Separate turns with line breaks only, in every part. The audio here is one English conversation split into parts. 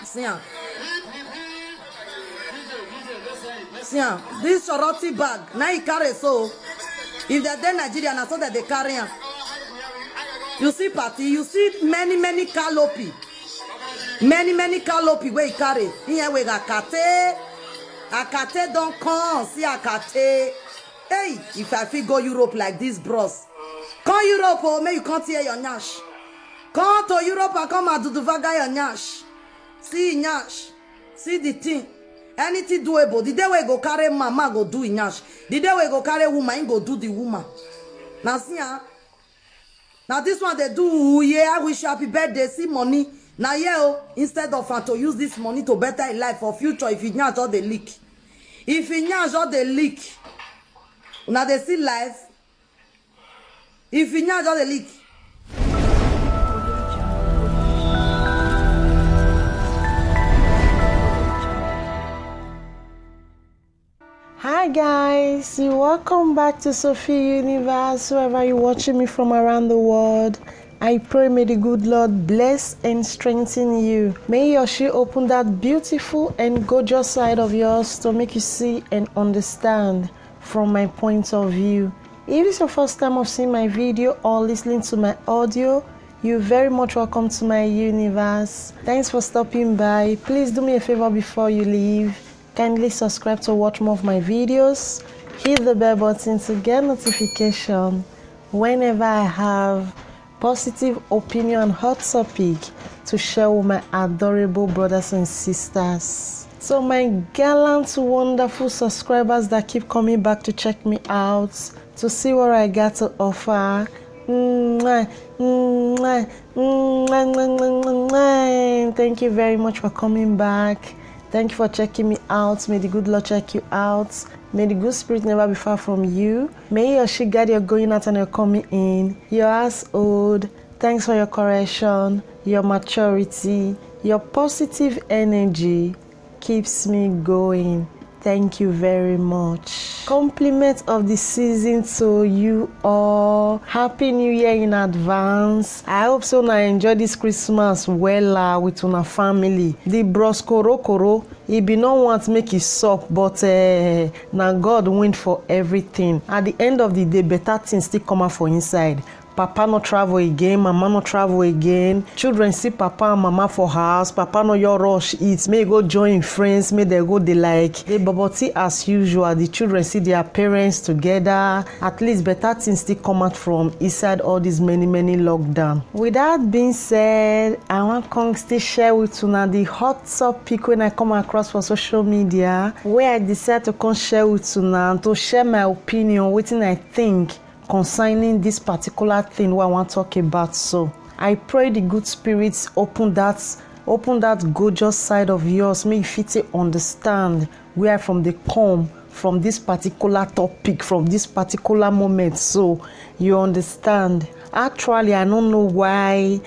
See am. See am. This sorority bag. Now he carry so. If they're there Nigeria, na so that they carry am. You see party, you see many canopy. Many canopy where he carry. Here we got Akate. Akate don't come. See Akate. Hey, if I feel go Europe like this, bros. Come Europe, oh, may you can't hear your nyash. Come to Europe and come and do the vaga your nyash. See nyash. See the thing. Anything doable. The day we go carry mama go do nyash. The day we go carry woman go do the woman. Now see ah. Now this one they do yeah, wish happy birthday, see money. Now yeah, instead of to use this money to better life for future if you nyash all the leak. If you nyash all the leak, now they see life. If you nyash all the leak.
Hi guys, welcome back to Sophie Universe, wherever you're watching me from around the world. I pray may the good Lord bless and strengthen you. May your she open that beautiful and gorgeous side of yours to make you see and understand from my point of view. If it's your first time of seeing my video or listening to my audio, you're very much welcome to my universe. Thanks for stopping by. Please do me a favor before you leave. Kindly subscribe to watch more of my videos. Hit the bell button to get notification whenever I have positive opinion and hot topic to share with my adorable brothers and sisters. So my gallant, wonderful subscribers that keep coming back to check me out, to see what I got to offer. Thank you very much for coming back. Thank you for checking me out. May the good Lord check you out. May the good spirit never be far from you. May your she guide your going out and your coming in. Your ass old. Thanks for your correction, your maturity, your positive energy keeps me going. Thank you very much. Compliment of the season to you all. Happy New Year in advance. I hope so now enjoy this Christmas well with una family. The bros koro, he be no want to make it sup, but now God win for everything. At the end of the day, better things still come out for inside. Papa no travel again, mama no travel again. Children see papa and mama for house. Papa no your rush eat. May go join friends. May they go they like. They bubble tea as usual. The children see their parents together. At least better things still come out from inside all these many lockdown. With that being said, I want to still share with you now the hot topic when I come across for social media, where I decide to come share with you now to share my opinion, what I think concerning this particular thing what I want to talk about. So I pray the good spirits open that gorgeous side of yours. May you fit understand where from they come from this particular topic, from this particular moment, so you understand. Actually, I don't know why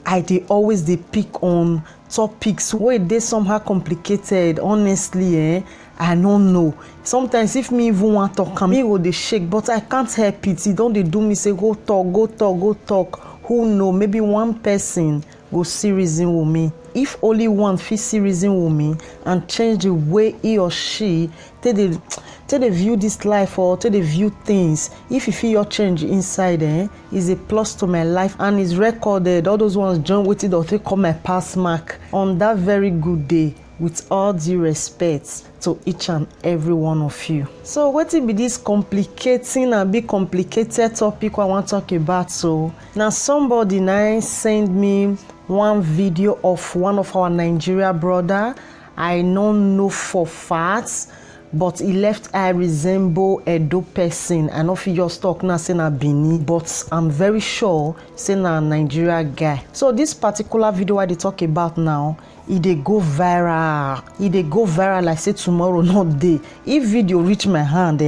I always pick on topics where they somehow complicated. Honestly, I don't know. Sometimes if me even want to talk, me go dey shake, but I can't help it. It don't they do me say go talk. Who know? Maybe one person go see reason with me. If only one fit see reason with me and change the way he or she take they view this life or take they view things. If you feel your change inside, is a plus to my life and is recorded. All those ones join with it or take come my pass mark on that very good day. With all due respect to each and every one of you. So what will be this complicating and big complicated topic I want to talk about? So now somebody now send me one video of one of our Nigeria brother. I don't know for facts, but he left I resemble a dope person. I know if you just talk now say na Bini, but I'm very sure say na Nigeria guy. So this particular video I they talk about now, it dey go viral. It dey go viral like say tomorrow not day. If video reach my hand,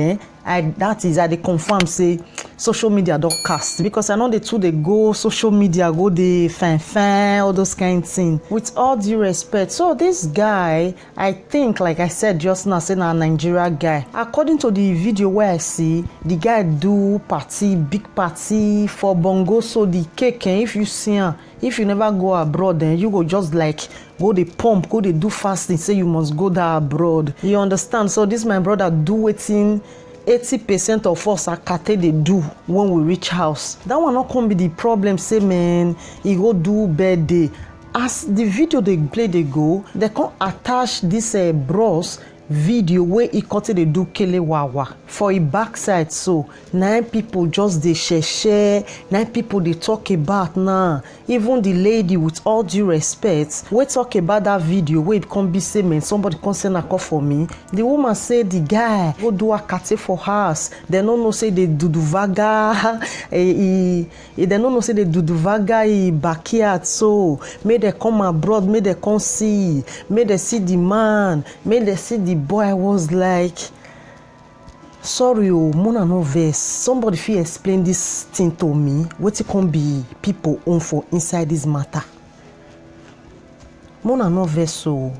that is I dey confirm say social media don cast, because I know the two they go social media, go the fan all those kind of things. With all due respect, so this guy, I think, like I said just now, say na Nigeria guy. According to the video where I see, the guy do party, big party for bongo. So the cake, if you see him, if you never go abroad, then you go just like go the pump, go they do fasting, say you must go there abroad. You understand? So this my brother do waiting. 80% of us are they do when we reach house. That one not come be the problem. Say man, he go do birthday. As the video they play, they go, they can attach this bros video where he cut they do kele wawa for a backside. So 9 people just they share 9 people they talk about now. Even the lady, with all due respect, we talk about that video where it can be say man, somebody can send a call for me. The woman say the guy go do a kate for house. They don't know say they do vaga. They don't know say they do vaga backyard. So may they come abroad, may they come see, may they see the man, may they see the boy. I was like, sorry, Mona no verse. Somebody fit explain this thing to me. What it can be people own for inside this matter. Mona no verse. So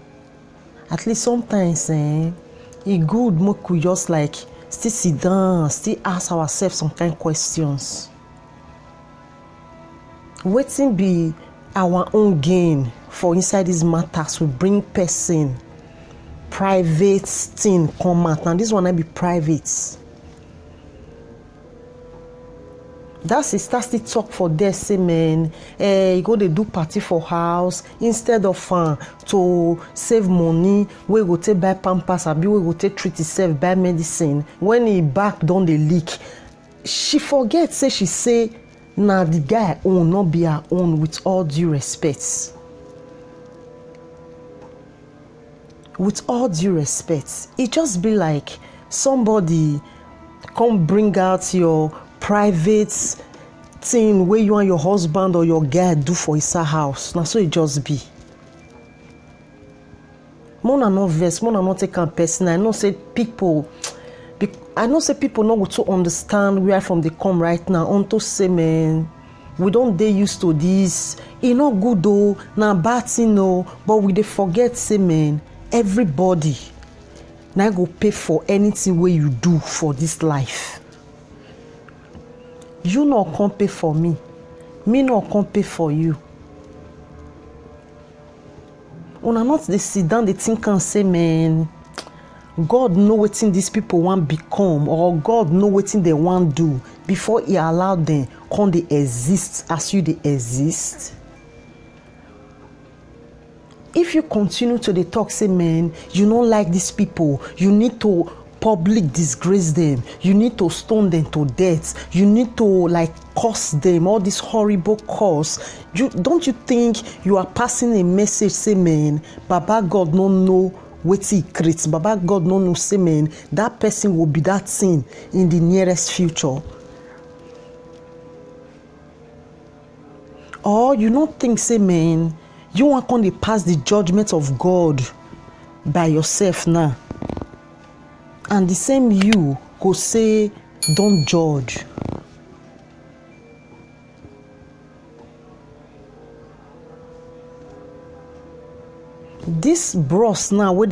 at least sometimes it good make we just like still sit down, still ask ourselves some kind of questions. Waiting be our own gain for inside these matters. We bring person private thing come out. Now this one I be private. That sister still talk for there, say man, you go they do party for house instead of to save money. We go take buy pampers, abi we go take treat itself, buy medicine. When he back down the leak, she forget say she say nah the guy own not be her own. With all due respect. With all due respect, it just be like somebody come bring out your private thing where you and your husband or your guy do for his house. Now so it just be. Mona no verse, Mona not take a person. I know say people not go to understand where from they come right now. Unto say man, we don't dey used to this. It not good though, na bad thing no, but we dey forget say man. Everybody now go pay for anything where you do for this life. You not come pay for me not come pay for you. Una not they sit down they think and say man, God know wetin these people want become, or God know wetin they want do before he allow them come they exist as you they exist. If you continue to the talk, say man, you don't like these people, you need to public disgrace them, you need to stone them to death, you need to like curse them, all this horrible curse. Don't you think you are passing a message, say man, Baba God no know what he creates, Baba God no know, say man, that person will be that thing in the nearest future? Or you don't think, say man, you want to pass the judgment of God by yourself now, and the same you go say don't judge. This bros now where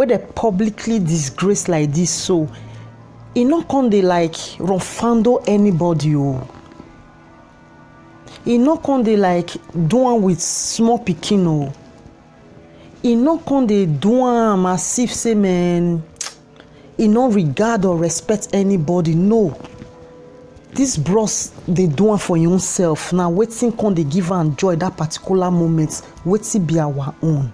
they publicly disgrace like this, so it not can they like refando anybody. He not come they like do one with small pikin. He not come they do one massive, say man, he not regard or respect anybody. No, this bros they do one for yourself. Now waiting can they give and enjoy that particular moment. Waiting be our own.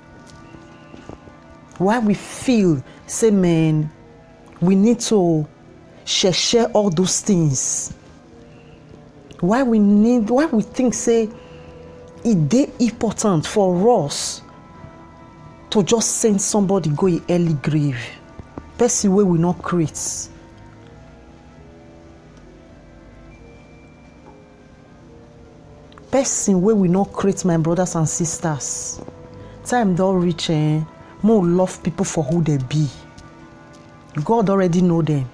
Why we feel, say man, we need to share all those things. Why we think say it dey important for us to just send somebody go in early grave, person wey we not create. Person wey we not create, my brothers and sisters. Time don reach, more love people for who they be. God already know them.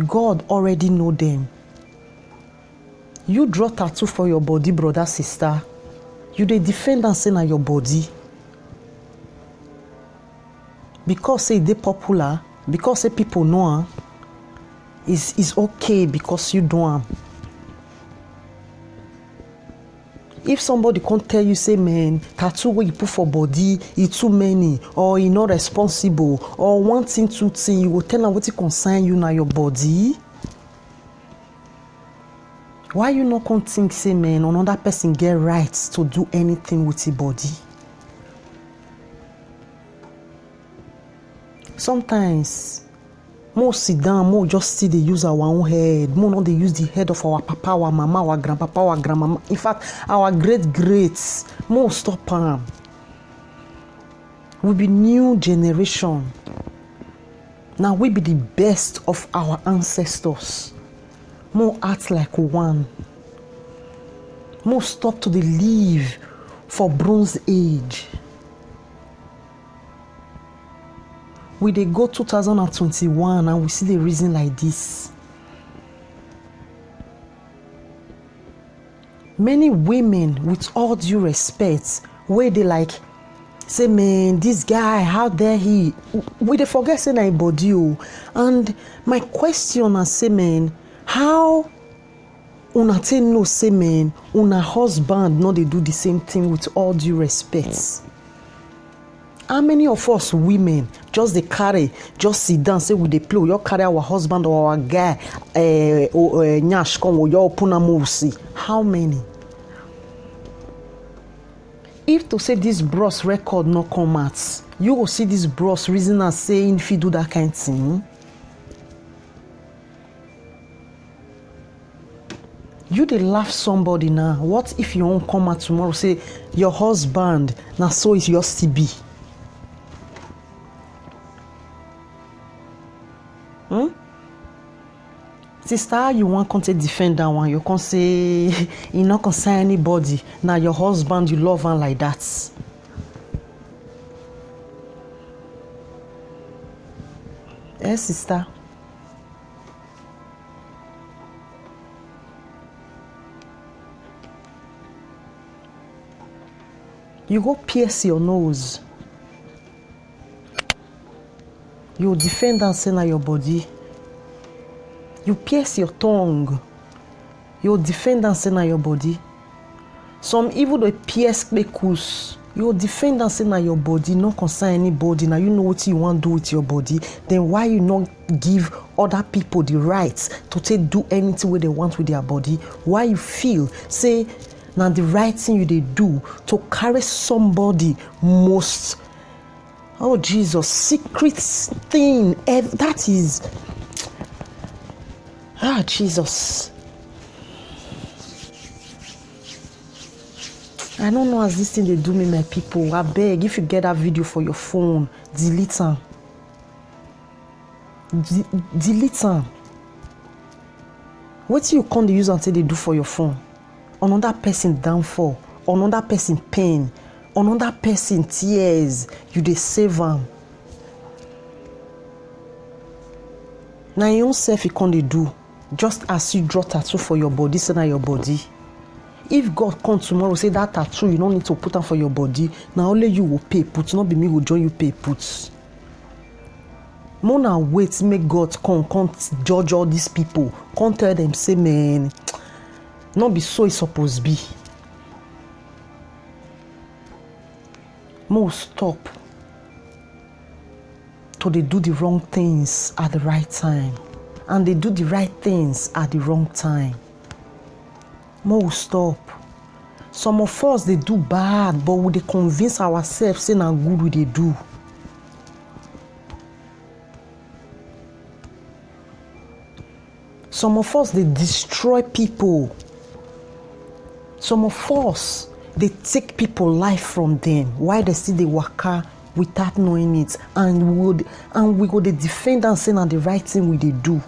God already know them. You draw tattoo for your body, brother, sister. You dey defend and say na your body. Because say they popular, because say people know am, is okay because you do am. If somebody can't tell you, say, man, tattoo where you put for body, it's too many, or you not responsible, or one thing, two thing, you will tell them what it concern you now your body. Why you not can't think, say, man, another person get rights to do anything with his body? Sometimes, more sit down, more just see they use our own head, more not they use the head of our papa, our mama, our grandpapa, our grandmama. In fact, our greats, more stop them. We be new generation. Now we be the best of our ancestors. More act like one. More stop to the live for Bronze Age. We dey go 2021 and we see the reason like this. Many women, with all due respect, where they like say, man, this guy, how dare he? We dey forget say na him body o. And my question is, say, man, how una take know, say, man, una husband no dey do the same thing with all due respect? How many of us women just dey carry, just sit down, say we dey play, we all carry our husband or our guy, nyash come, we all open am, we see. How many? If to say this bros record no come out, you will see this bros reason as saying if you do that kind of thing. You dey laugh somebody now. What if you won't come out tomorrow, say your husband, now so is yours to be? Sister, how you want to defend that one? You can say you not concern anybody. Now your husband, you love him like that. Yes, sister. You go pierce your nose. You defend and say na your body. You pierce your tongue. You defend and say na your body. Some even they pierce kpekus. You defend and say na your body, not concern anybody. Now you know what you want to do with your body. Then why you not give other people the rights to do anything what they want with their body? Why you feel say now the right thing you they do to carry somebody most, oh Jesus, secret thing that is. Ah, Jesus. I don't know as this thing they do me, my people. I beg, if you get that video for your phone, delete am. Delete am. What you can't use until they do for your phone? Another person downfall, another person pain, another person tears. You dey save am. Now your own self you can't do. Just as you draw tattoo for your body, say na your body. If God come tomorrow, say that tattoo you don't need to put on for your body. Now only you will pay put, not be me will join you pay put. More now wait, make God come judge all these people. Come tell them, say, man, not be so it's supposed to be. More stop. So they do the wrong things at the right time. And they do the right things at the wrong time. More stop. Some of us, they do bad, but we they convince ourselves saying how good we they do. Some of us, they destroy people. Some of us, they take people life from them. Why they still they waka without knowing it? And we go they defend and say the right thing we they do.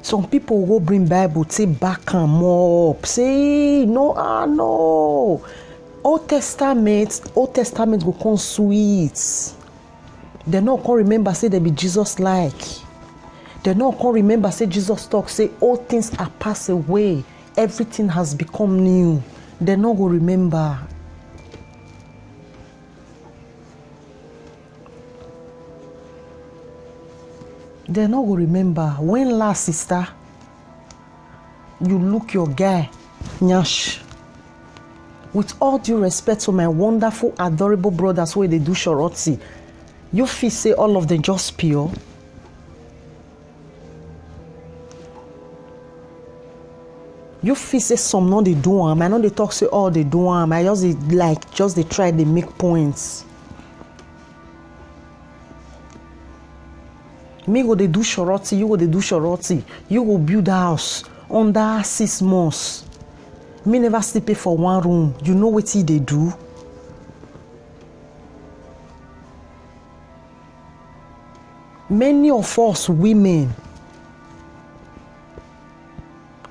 Some people go bring Bible, say back and up, say no. Old Testament go come sweet. They no can remember say they be Jesus like. They no can remember say Jesus talk say all things are passed away. Everything has become new. They no go remember. They no go remember. When last, sister, you look your guy, nyash. With all due respect to my wonderful, adorable brothers where they do shorotsi, you feel say all of them just pure. You feel say some no they do am. I know they talk say all they do am. I just they try they make points. Me go they do shorotsi, you go they do shorotsi. You go build a house under 6 months. Me never sleep for one room. You know what they do? Many of us women,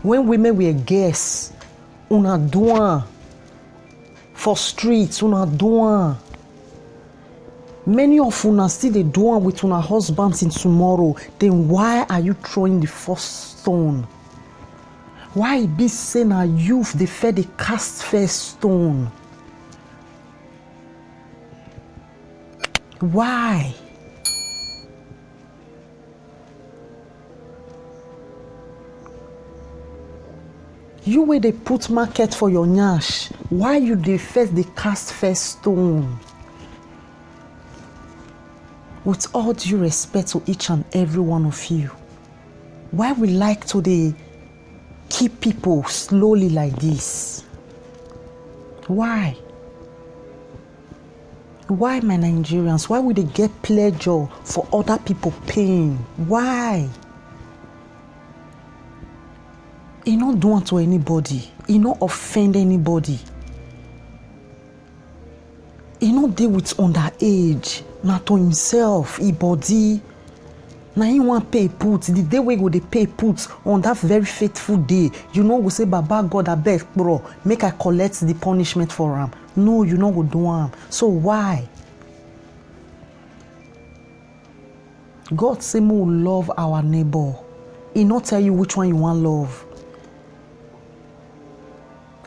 when women were guests, una doing for streets, una doing. Many of una still they doing with una husbands in tomorrow. Then why are you throwing the first stone? Why be saying a youth they fed the cast first stone? Why? You where they put market for your nyash. Why you they first the cast first stone? With all due respect to each and every one of you, why we like to they keep people slowly like this? Why? Why, my Nigerians? Why would they get pleasure for other people pain? Why? He not do unto anybody. He not offend anybody. He not deal with underage. Not to himself, he body. Now he want pay put. The day we go they pay put on that very faithful day. You know we say Baba God I beg bro, make I collect the punishment for him. No, you know go do him. So why? God say we love our neighbor. He not tell you which one you want love.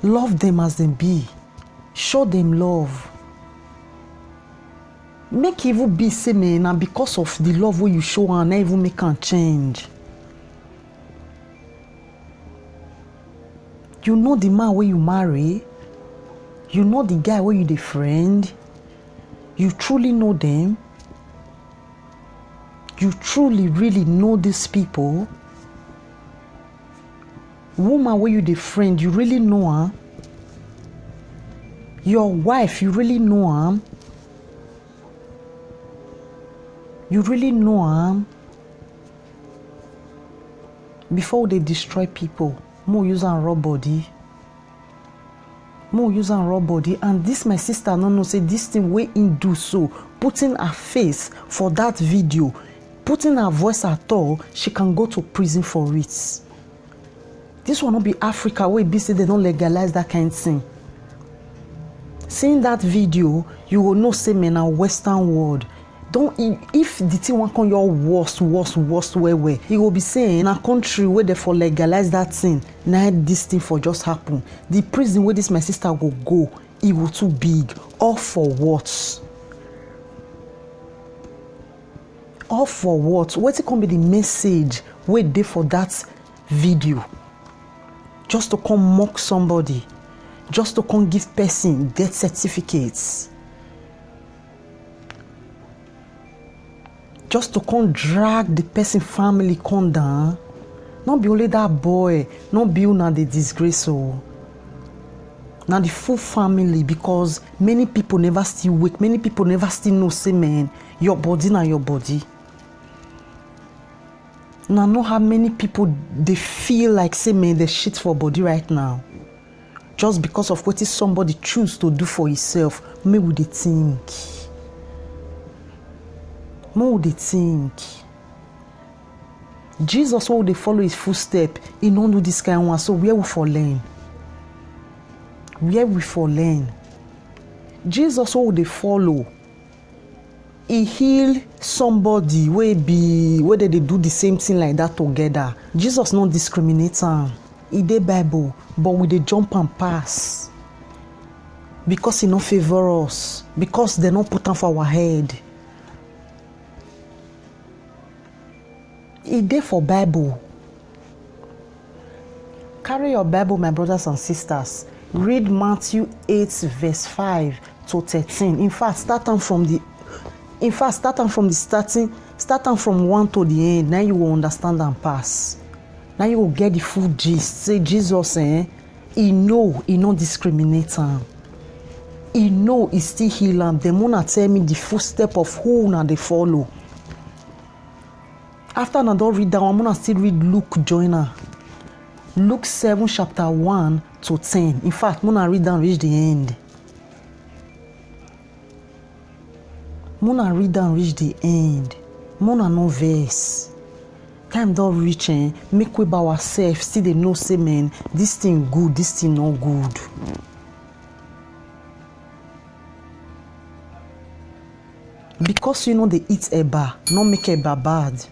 Love them as them be. Show them love. Make evil be same and because of the love where you show and even make can change. You know the man where you marry. You know the guy where you the friend. You truly know them. You truly really know these people. Woman where you the friend, you really know her. Your wife, you really know her. You really know her. Before they destroy people, more use and raw body. More use and raw body. And this my sister no say this thing way in do so. Putting her face for that video, putting her voice at all, she can go to prison for it. This will not be Africa where be say they don't legalize that kind of thing. Seeing that video, you will know say men are Western world. Don't if the thing won't come your worst where he will be saying in a country where they for legalize that thing. Now this thing for just happen. The prison where this my sister go, it will too big. All for what? All for what? What it can be the message where they for that video? Just to come mock somebody, just to come give person death certificates, just to come drag the person family come down. Not be only that boy, not be now the disgrace or now the full family, because many people never still wake, many people never still know say man, your body na your body. Now know how many people they feel like say man they shit for body right now. Just because of what is somebody choose to do for himself. Me would they think. Me would they think. Jesus will they follow his footstep. He don't do this kind of one. So where we for learn? Where we for learn? Jesus will they follow. he heal somebody wey they do the same thing like that together. Jesus no discriminate am. E dey Bible, but we dey jump and pass because he no favor us, because they no put am for our head. E dey for Bible. Carry your Bible, my brothers and sisters. Read Matthew 8 verse 5 to 13. In fact, start am from the starting. Start am from 1 to the end. Now you will understand and pass. Now you will get the full gist. Say Jesus, he no discriminate am. He know he still heal am. Dem una tell me the footstep of who una dey follow. After I don read that one, I'm gonna still read Luke join her. Luke 7 chapter 1 to 10. In fact, I'm gonna read down reach the end. I'm gonna read down reach the end. I'm gonna know verse. Time don reach, make we by ourselves still dey know say man, this thing good, this thing not good. Because you know they eat eba, not make eba bad.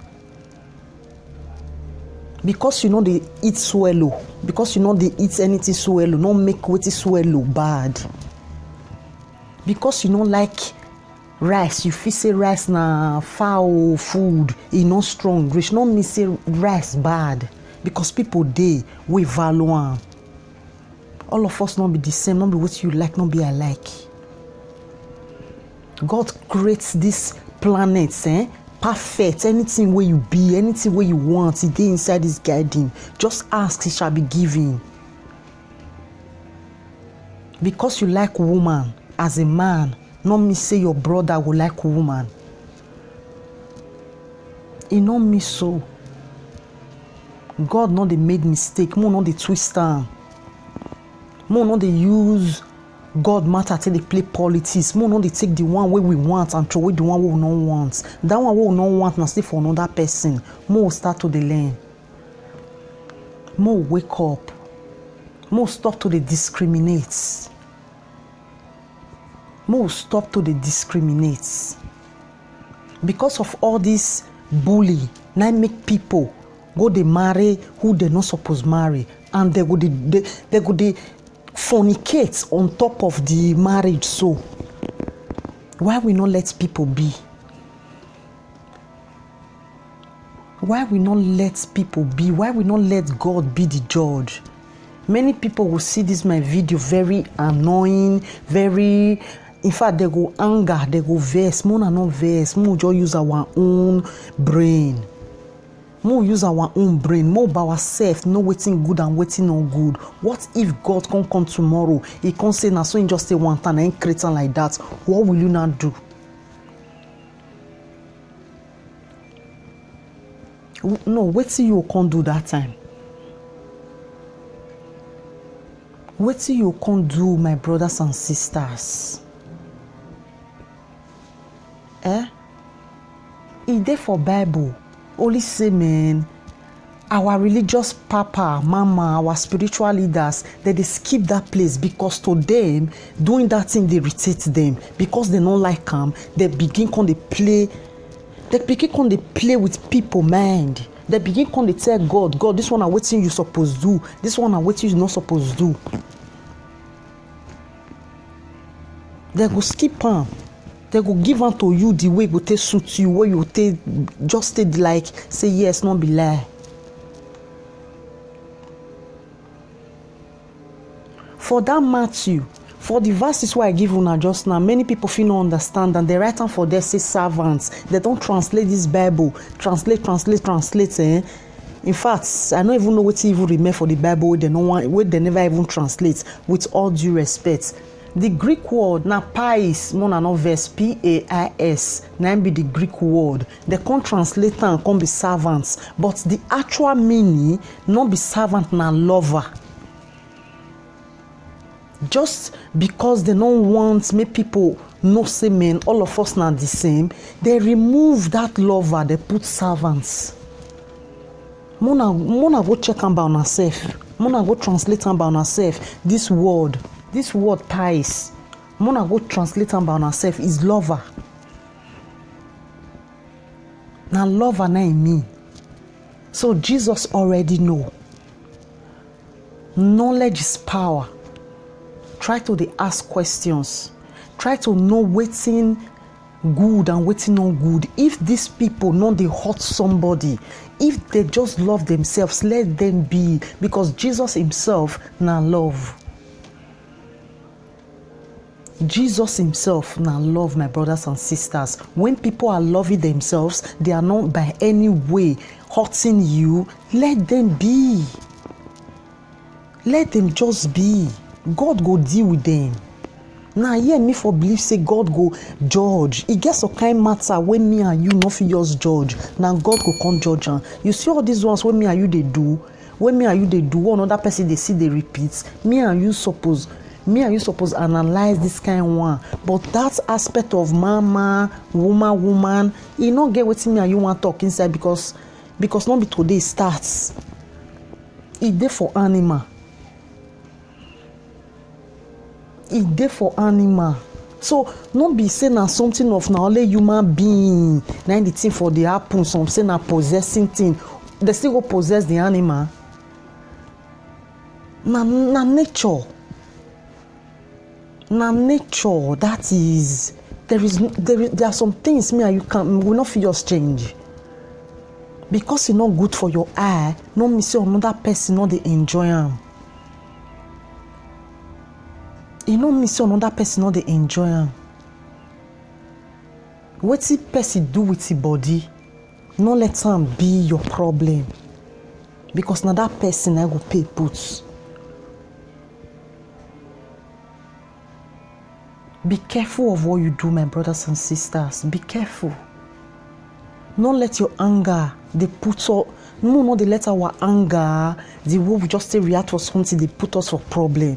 Because you know they eat swallow, because you know they eat anything swallow, not make wetin swallow bad. Because you know like rice, you feel say rice na foul food, e no strong reach, no mean say rice bad. Because people dey we value am. All of us not be the same, not be what you like, not be alike. God creates this planet, perfect. Anything where you be, anything where you want, it dey inside this garden. Just ask, it shall be given. Because you like woman as a man, not me say your brother will like woman. It not me so. God not they made mistake. More not they twist am. More not they use God matter till they play politics. More not they take the one way we want and throw away the one we don't want. That one we don't want now stay for another person. More start to the learn. More wake up. More stop to the discriminate. More stop to the discriminate. Because of all this bully, now make people go they marry who they not supposed marry, and they go they fornicate on top of the marriage. So why we not let people be? Why we not let people be? Why we not let God be the judge? Many people will see this my video very annoying, very, in fact they go anger, they go vex. More not vex, more just use our own brain. More use our own brain, more by ourselves, know waiting good and waiting not good. What if God can come tomorrow? He can say, now so you just say one time and create like that. What will you not do? No, wait till you can't do that time. Wait till you can't do, my brothers and sisters. It there for Bible. Only say, man, our religious papa, mama, our spiritual leaders, they skip that place because to them, doing that thing, they irritate them. Because they don't like them, they begin to play. They begin to play with people mind. They begin to tell God, this one are waiting you supposed to do. This one are waiting you not supposed to do. They go skip on. They go give unto you the way go take suit you, where you take just stay like say yes, not be lie. For that Matthew, for the verses where I give una just now, many people feel not understand, and they write them for their say servants. They don't translate this Bible. Translate. In fact, I don't even know what to even remember for the Bible where they never even translate. With all due respect. The Greek word na pais, mona no verse P-A-I-S, na be the Greek word. They can't translate and can't be servants, but the actual meaning not be servant na lover. Just because they don't want make people know say men, all of us not the same, they remove that lover, they put servants. Mona go check am by herself. Mona go translate am by herself. This word pais, Mona go translate am by herself is lover. Now love and I mean. So Jesus already know. Knowledge is power. Try to dey ask questions. Try to know wetin good and wetin not good. If these people know they hurt somebody, if they just love themselves, let them be, because Jesus himself na love. Jesus himself now love, my brothers and sisters. When people are loving themselves, they are not by any way hurting you. Let them be. Let them just be. God go deal with them. Now hear me for believe say God go judge. It gets a kind matter when me and you not fit just judge. Now God go come judge am. You see all these ones when me and you they do. When me and you they do, another person they see they repeat. Me and you suppose analyze this kind one. But that aspect of mama, woman, you not get what me and you want talk inside because not be today starts. It there for animal. It there for animal. So not be saying na something of now only human being. Now the thing for the happen, some say na possessing thing. They still go possess the animal. Na nature. Na nature, that is, there are some things me and you will not feel just change. Because it's not good for your eye, no me say another person not they enjoy am. You know me say another person not they enjoy am. What the person do with his body, no let am be your problem. Because now that person I go pay put. Be careful of what you do, my brothers and sisters. Be careful. Don't let your anger, they put up. No, they let our anger, the way we just say react to something, they put us for problem.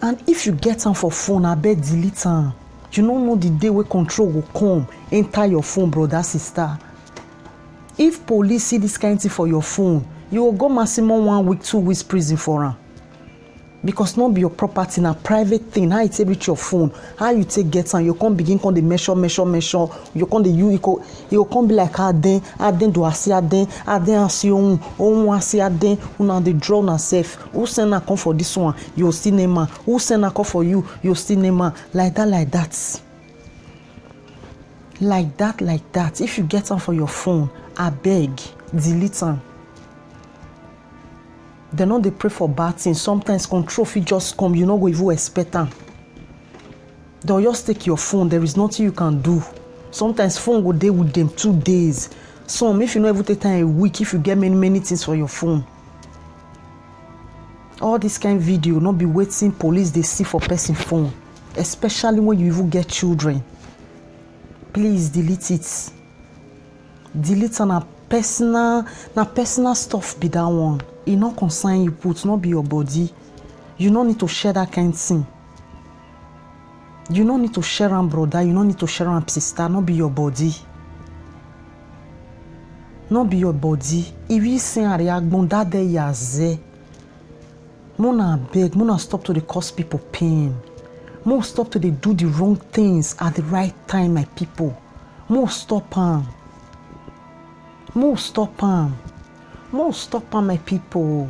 And if you get them for phone, I bet delete them. You don't know the day where control will come, enter your phone, brother, sister. If police see this kind of thing for your phone, you will go maximum 1 week, 2 weeks prison for them. Because not be your property, na private thing. How you take reach your phone, how you take get and you can't begin con the measure. You can't you can't be like aden do asi aden asi on asi aden una dey draw na self. Who send na come for this one? You still name man. Who send na come for you? You still name man. Like that. Like that. If you get them for your phone, I beg, delete them. They know they pray for bad things. Sometimes control fit just come. You know go even expect them. They'll just take your phone. There is nothing you can do. Sometimes phone go dey with them 2 days. Some if you know every time a week, if you get many things for your phone. All this kind of video not be waiting police they see for person phone. Especially when you even get children. Please delete it. Delete on a personal stuff be that one. It not concern you put, not be your body. You don't need to share that kind of thing. You don't need to share am brother, you don't need to share am sister, not be your body. Not be your body. If you say a reaction that day yaze. Mona beg, mona stop to the cause people pain. Mona stop to the do the wrong things at the right time, my people. Mona stop am. Mona stop am. More stop on my people.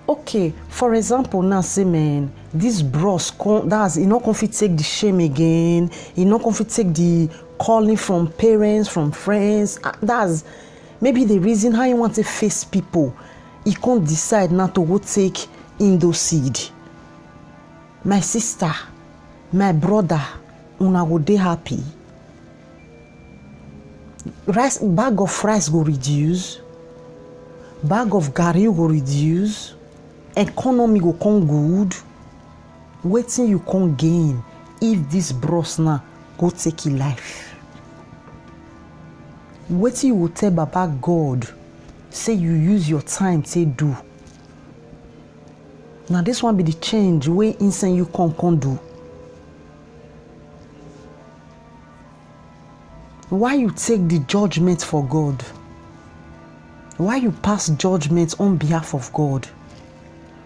Okay, for example, now say man, this bros that's he not confit take the shame again. He not confit take the calling from parents, from friends. That's maybe the reason how you want to face people. He can't decide not to go take Indoseed. My sister, my brother, una go dey happy. Rice bag of rice go reduce. Bag of garri go reduce, economy go come good. Waiting you can gain if this bros now go take your life. Waiting you will tell Baba God, say you use your time to do. Now this one be the change way insane you can do. Why you take the judgment for God? Why you pass judgment on behalf of God?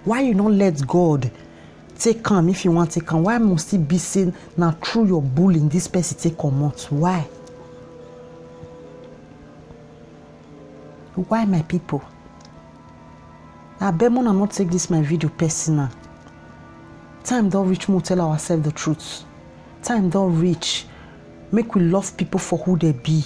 Why you not let God take calm if you want to take calm? Why must it be seen now through your bullying this person take come out? Why? Why, my people? I beg Mona not take this my video personal. Time don't reach more tell ourselves the truth. Time don't reach. Make we love people for who they be.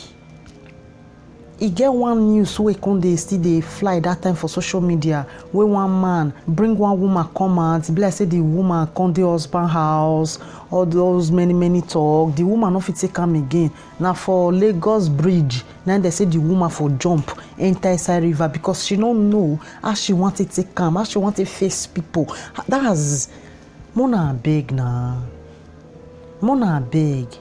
E get one news wey come dey still dey fly that time for social media wey one man bring one woman come out, be like say the woman come dey husband house, all those many talk. The woman no fit take am again. Na for Lagos bridge, now they say the woman for jump enter inside river because she no know how she want to take am, how she want to face people. That's Mona abeg na. Mona abeg.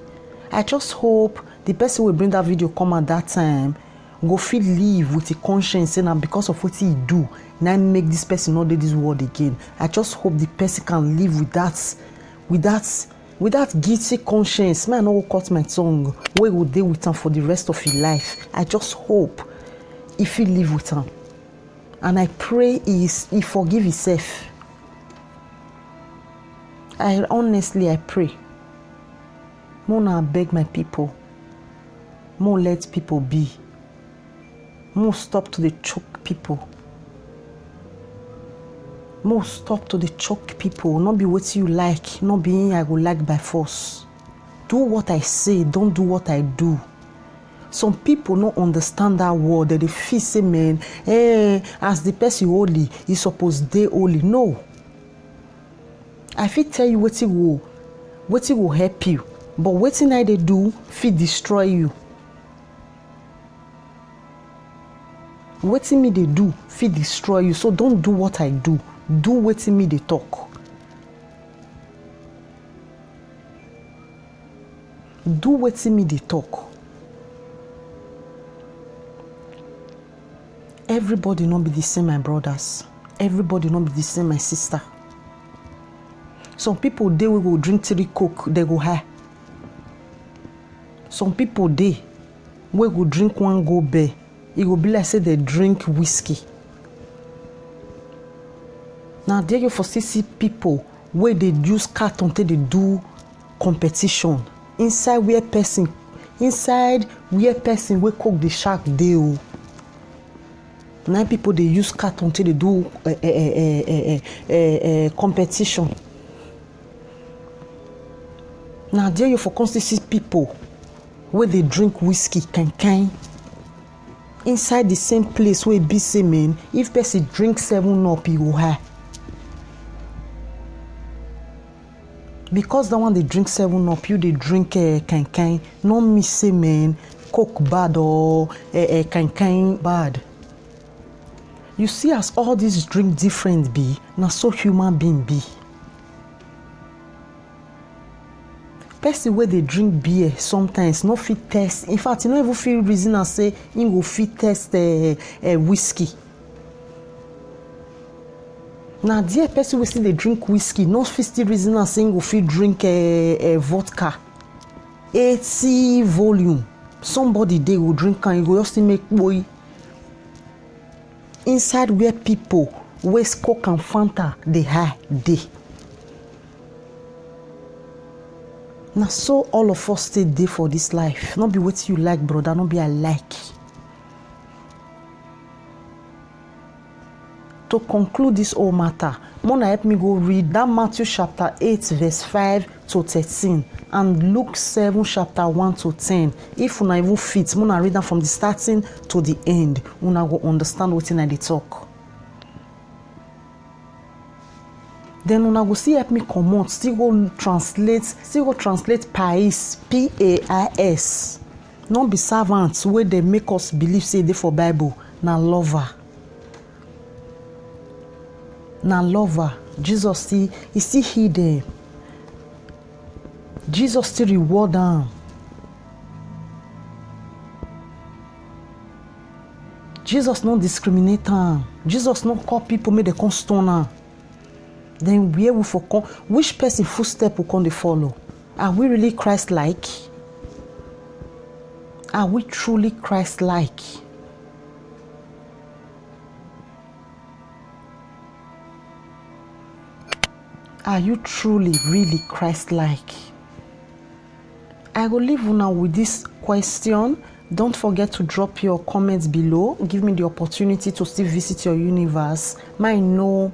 I just hope the person will bring that video come at that time go feel live with a conscience say na because of what he do now make this person not do this world again. I just hope the person can live with that guilty conscience. Man, I no go cut my tongue. We will deal with him for the rest of his life. I just hope if he live with him, and I pray he forgive himself. I honestly pray. Mona beg my people. More let people be. More stop to the choke people. More stop to the choke people. Not be what you like. Not be I go like by force. Do what I say. Don't do what I do. Some people don't understand that word. That they feel say, man, as the person holy, he supposed they holy. No. I fit tell you what will help you. But what I they do fit destroy you. What me they do fit destroy you. So don't do what I do. Do what me they talk. Do what me they talk. Everybody not be the same, my brothers. Everybody not be the same, my sister. Some people they will go drink 3 Coke, they go high. Some people they will go drink 1 go bear. It will be like say they drink whiskey. Now there you for see people where they use carton till they do competition inside where person will cook the shark deal. Now people they use carton till they do competition. Now there you for constantly see people where they drink whiskey can inside the same place where be say man, if person drink 7 up, he go high. Because the one they drink 7 up, you they drink can. No me say man, Coke bad or can bad. You see as all these drink different be, now so human being be. Person where they drink beer sometimes no fit test. In fact, you no even feel reason and say you go fit test whiskey. Now, dear person we still they drink whiskey, no fit still reason and say you go fit drink vodka. 80 volume. Somebody they will drink and you go just make boy. Inside where people waste Coke and Fanta, they high day. Now so all of us stay there for this life. Not be what you like, brother. Not be I like. To conclude this whole matter, Mona help me go read that Matthew chapter 8 verse 5 to 13 and Luke 7 chapter 1 to 10. If una even fit, Mona read that from the starting to the end. Una go understand what I dey talk. Then una go see help me comot, still go translate Pais, P-A-I-S. Not be servants where they make us believe say they for Bible. Na lover. Na lover. Jesus still heal them. Jesus still reward them. Jesus not discriminate them. Jesus not call people make they come stone them. Then where we for come, which person footstep will come to follow? Are we really Christ-like? Are we truly Christ-like? Are you truly, really Christ-like? I will leave you now with this question. Don't forget to drop your comments below. Give me the opportunity to still visit your universe. Might know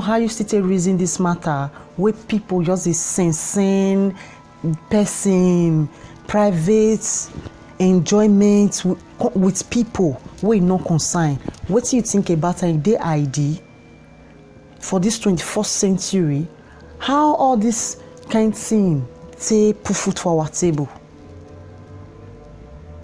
how you still reason this matter, where people just is sensing person, private enjoyment with people where no concern. What do you think about their ID for this 21st century? How all this kind of thing say put food for our table?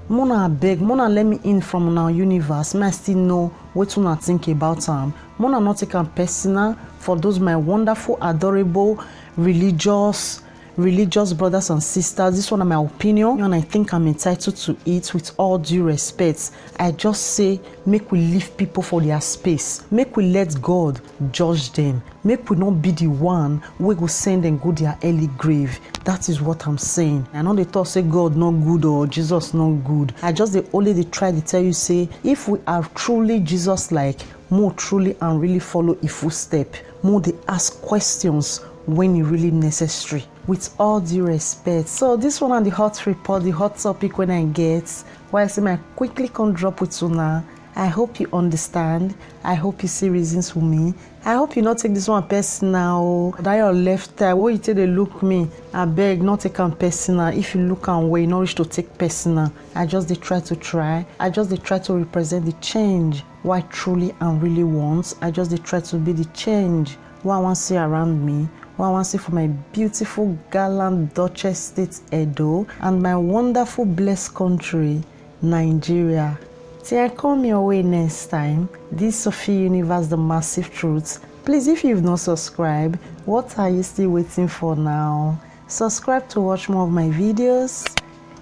Mona beg, Mona let me in from our universe. May I still know what you think about them. Mona not take am personal for those my wonderful, adorable, religious brothers and sisters. This one is my opinion and I think I'm entitled to it with all due respect. I just say make we leave people for their space. Make we let God judge them. Make we not be the one we go send them go their early grave. That is what I'm saying. I know they thought say God not good or Jesus not good. I just they try to tell you say if we are truly Jesus like, more truly and really follow a footstep, more they ask questions when it's really necessary, with all due respect. So this one on the hot report, the hot topic when I get, why I say I quickly can drop with you now. I hope you understand. I hope you see reasons for me. I hope you not take this one personal. That your left eye, where you take they look me, I beg not take them personal. If you look away, you not wish to take personal. I just they try. I just they try to represent the change what I truly and really want. I just they try to be the change what I want to see around me. What I want to see for my beautiful gallant Duchess State Edo and my wonderful blessed country Nigeria. Till I come your way next time, this Sophie Universe, the massive truth. Please, if you've not subscribed, what are you still waiting for now? Subscribe to watch more of my videos.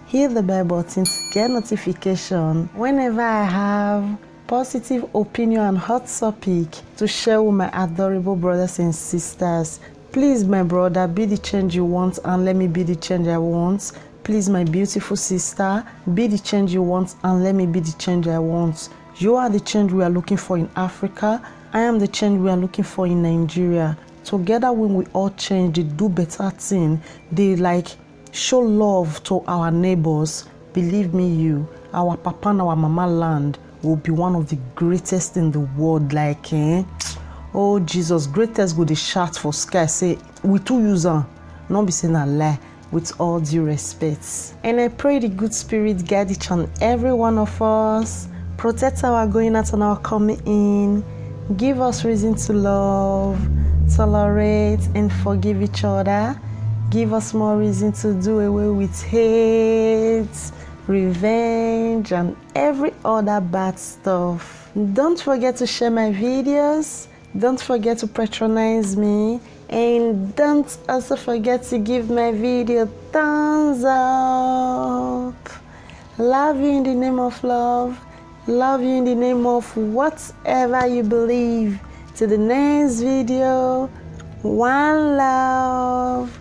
Hit the bell button to get notification whenever I have positive opinion and hot topic to share with my adorable brothers and sisters. Please, my brother, be the change you want and let me be the change I want. Please, my beautiful sister, be the change you want and let me be the change I want. You are the change we are looking for in Africa. I am the change we are looking for in Nigeria. Together, when we all change, they do better thing. They like show love to our neighbors. Believe me, our papa and our mama land will be one of the greatest in the world. Like, oh Jesus, greatest go the shout for sky. Say we too use not be saying a lie. With all due respect. And I pray the good spirit guide each and every one of us, protect our going out and our coming in, give us reason to love, tolerate and forgive each other, give us more reason to do away with hate, revenge and every other bad stuff. Don't forget to share my videos, don't forget to patronize me, and don't also forget to give my video thumbs up. Love you in the name of love. Love you in the name of whatever you believe. To the next video. One love.